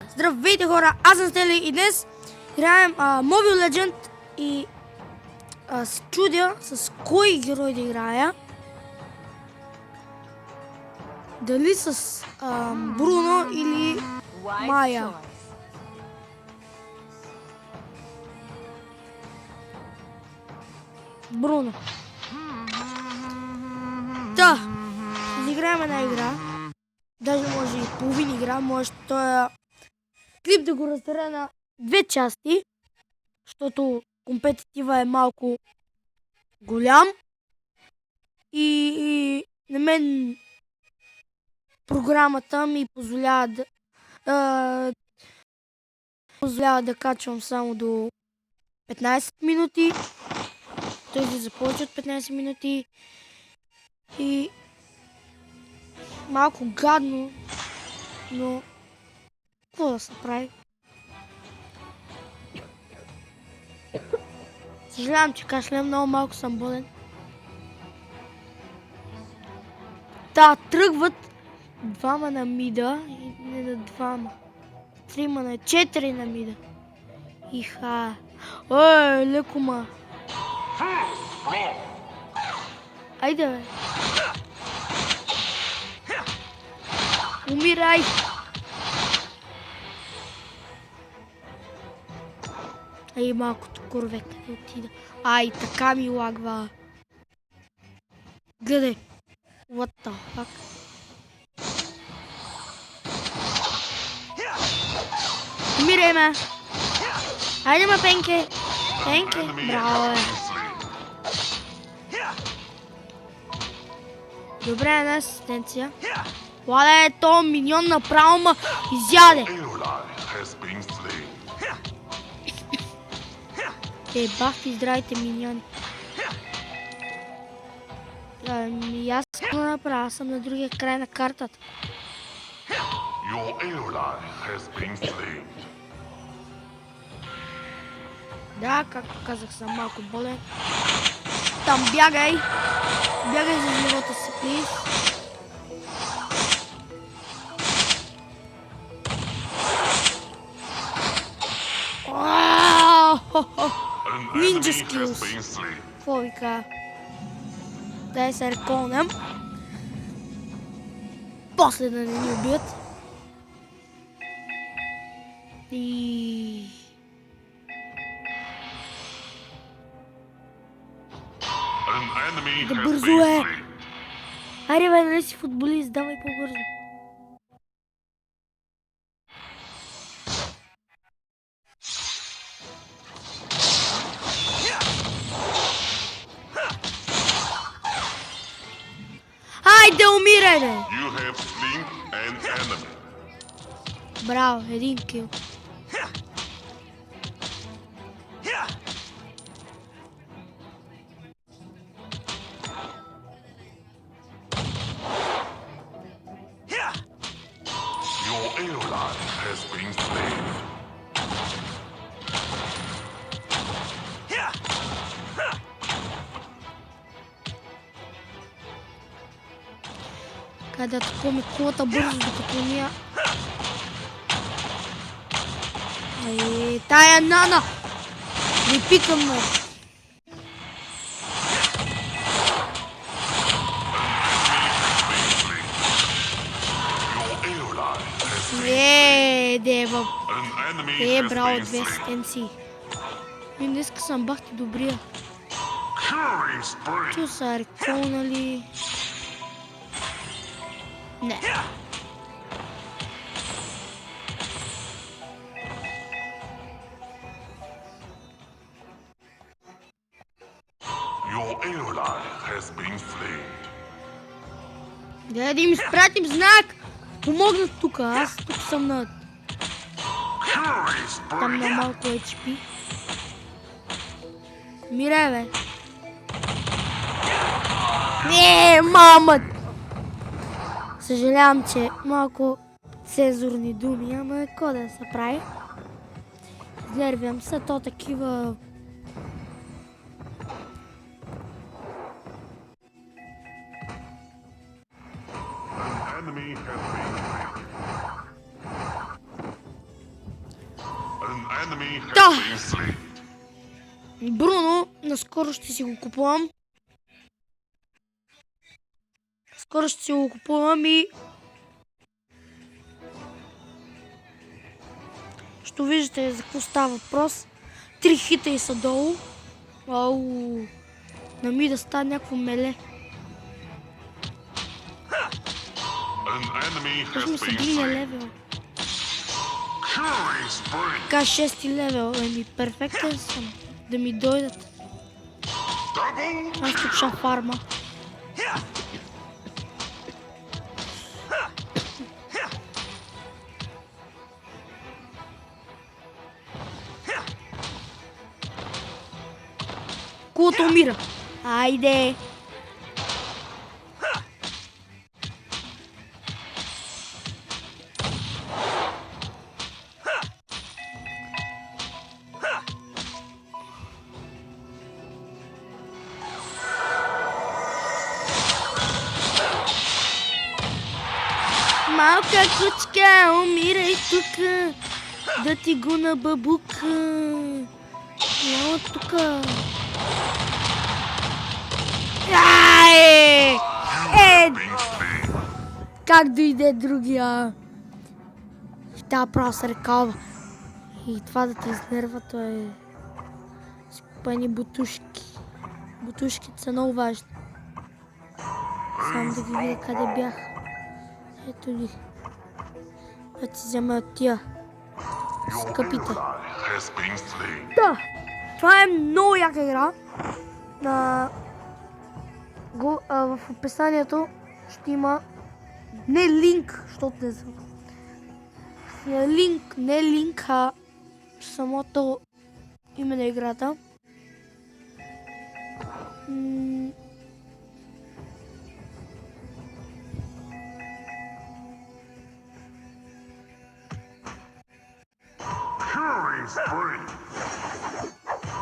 Здравейте хора, аз съм Стели и днес играем Mobile Legend и се чудя с кой герой да играя. Дали с Бруно или Майя. Бруно. Да, изиграем една игра. Даже може и половин игра, може този клип да го разделя на две части, защото компетитива е малко голям и на мен програмата ми позволява да качвам само до 15 минути. Той се започва от 15 минути и малко гадно, но какво да се прави? Съжалявам, че кашлям, много малко съм болен. Да, тръгват двама на мида и не на двама. Трима на 4 на мида. Иха. Ой, леко ма. Айде бе. Умирай. Ай, малкото курве, къде отида. Ай, така ми лагва. Гледай. What the fuck? Умирай, ме. Айде, ма, Пенке. Пенке. Браво, бе. Добре, една асистенция. Владе, то миньон направо ма изяде. Бах ти здравите миньони. И аз съм да направя, аз съм на другия край на картата. Да, както казах, съм малко болен. Там бягай. Бягай за живота си, плиз. Ninja skills. Какво вика? Дай се реколнем. После да не ни убият. И... Да бързо е! Айде бе, нали си футболист, давай по-бързо. Айде, умирай, бе! Браво, един кил. Къде да атакуваме колата бързо, докато ние... Ай, тая Нана! Не пикам, ме! Дева! Браво, две асистенции. И днеска съм бахти добрия. Чу са реколнали... Не. Да им изпратим знак! Помогнат тук, аз тук съм над... Там на малко HP. Мирай, бе! Мамът! Съжалявам, че малко цензурни думи, ама какво да се прави? Излервям се, то такива... Да! Бруно, наскоро ще си го купувам. Скоро ще си го купувам и... Ще виждате за какво става въпрос. 3 хита и са долу. Ау! На ми да стане някакво меле. Как ми се дигне левел? Така 6 левел. Еми перфектен съм. Да ми дойдат. Аз тук ще фарма. Кулата умира. Айде! Малка кучка, умирай тука, да ти го набабука. Няма тука. Как дойде другия? Тя право се рекава. И това да те изнерва, то е скупени бутушки. Бутушките са много важни. Само да ги видя къде бях. Ето ги. Да ти взема от тия скъпите. Да! Това е много яка игра. В описанието ще има не линк, защото не знам. Не линк, а самото име на играта.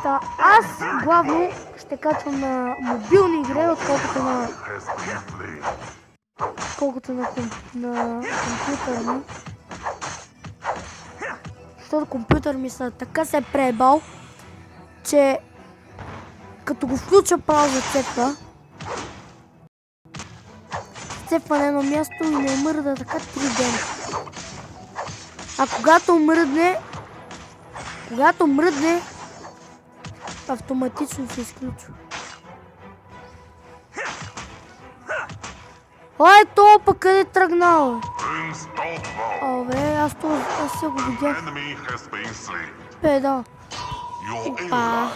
Та, аз главно ще качвам на мобилни игри, отколкото на компютър ми. Защото компютър ми са така се е преебал, че като го включа право зацепва. Цепва на едно място и не мърда така 3 дена. А когато мръдне, автоматично се изключва. Ой, то пък къде тръгнал? Абе, аз се го видях. Да. Опа.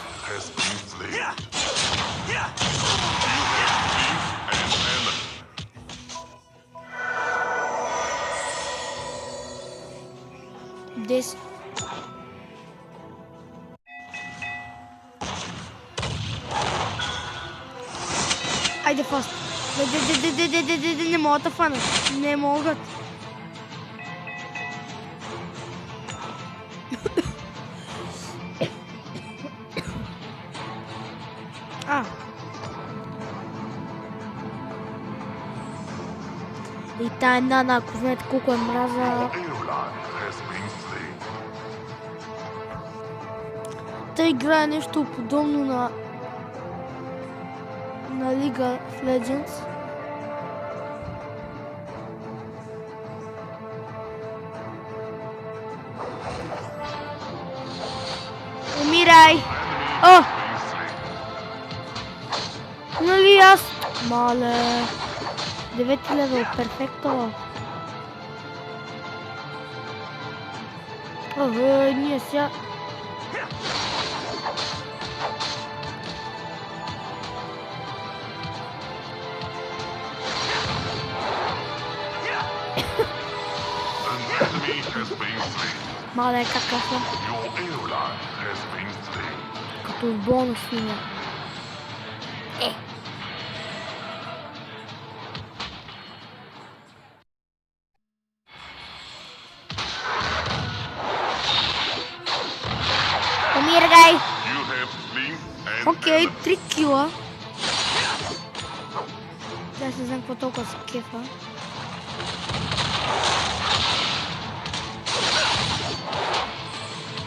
Десет. Айде фаст. Не могат да фанат. Не могат. И тая една, ако знаете колко е мраза. Та игра е нещо подобно на League of Legends. Умирай! О! Нали аз? Мале! 9 левел, перфекто! Ние сега... Мале, какъв съм. Като бонус свиня. Умирай! Окей, 3 кила. Аз не знам какво толкова се кефа.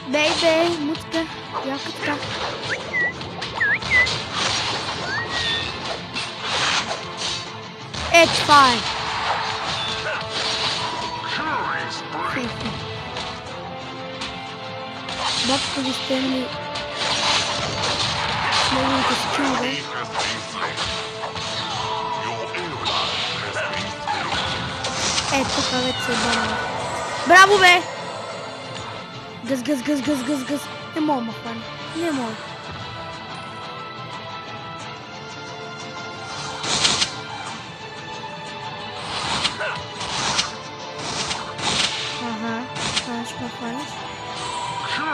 Бе, Ей бе, муцка, яка така. Е, това е. Бабка ви стемли с неговите скилове. Е, тук вече се бъдам. Браво, бе! Гъз. Не мога ма хвана. Не мога. Ага, ще ме хванеш.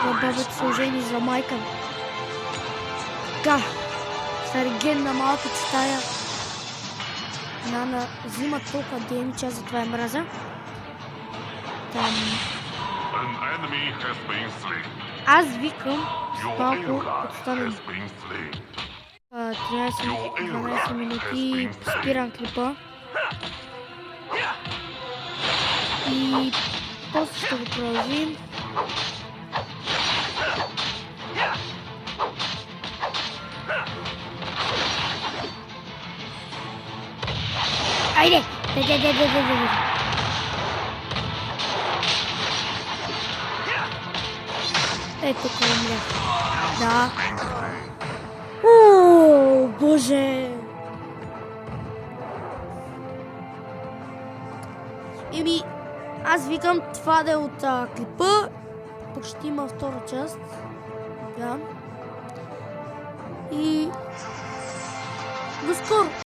Бабата се ожени за майка ми. Така, Сарген на малката стая. Нана взима толкова демича, затова е мраза. Там... Аз викам малко отстанем 13-12 минути, спирам клипа. И после ще го продължим. Айде! Де. Ето къде. Да. О, боже! Еми, аз викам това да е от клипа. Пък ще има втора част. Да. И... до скоро!